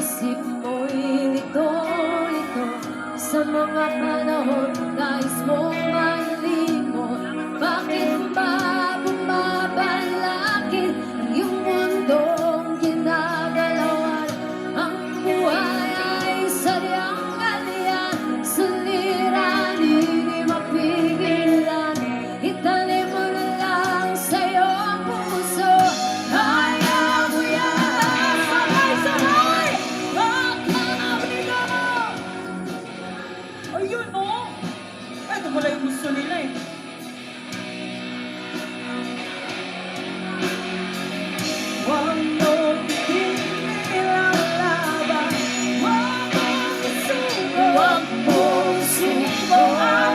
isip mo'y lito-lito sa mga panahon nais mong malimot. Bakit ba bumabalakid ang iyong mundong ginagalawan? Ang buhay ay sadyang ganyan, suliranin, di mapigilan. Itanim mo na lang sa'yo ang puso, kaya mo yan. Sabay-sabay! Pagkakabili mo! Ayun, oh! Ito pala yung gusto nila eh. Huwag mo pinilalaban, huwag mong isuko, huwag mong subukan.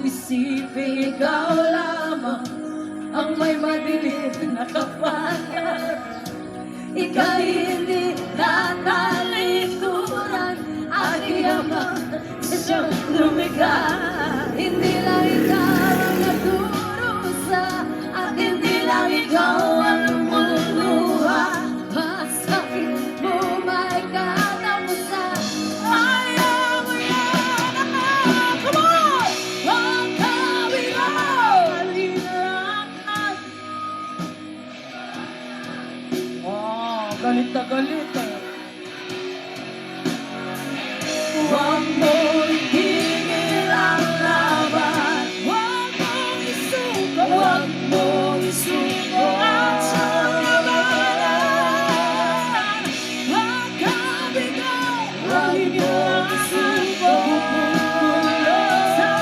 Isipin ikaw lamang ang may madilim na kapalaran. Ika'y hindi tatalikuran at iyaman sa siyang lumikha. Hindi lang ikaw ang nagdurusa at hindi lang ikaw ang lumuluha. Masakit mo may katapusan, ayaw mo yan. Come on! Pagkawin mo! Alilangan. Oh, galit na galit eh. Huwag mo itigil ang laban, huwag mong isuko, huwag mong isuko at sa labanan. Pagkabigaw, huwag mong isuko, bubulong sa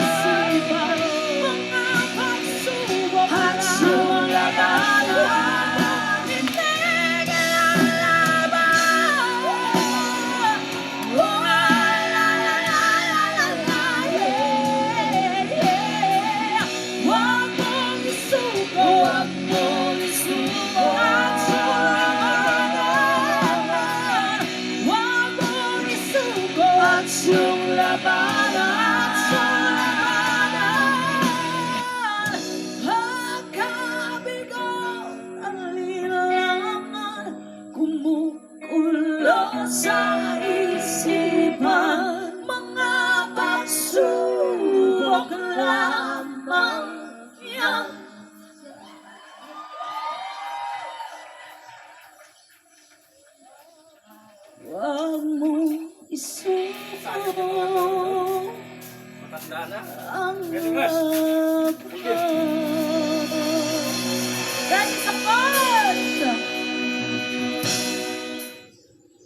isipan mga pagsubok at siyang labanan. Huwag mong isuko at sulabanan. Huwag mong isuko at sulabanan. Pagkabigaw ang lilangan, kumukulo sa isipan mga pagsubok lamang yan. Huwag mong isuko Matanda na. ang Galingas. laban.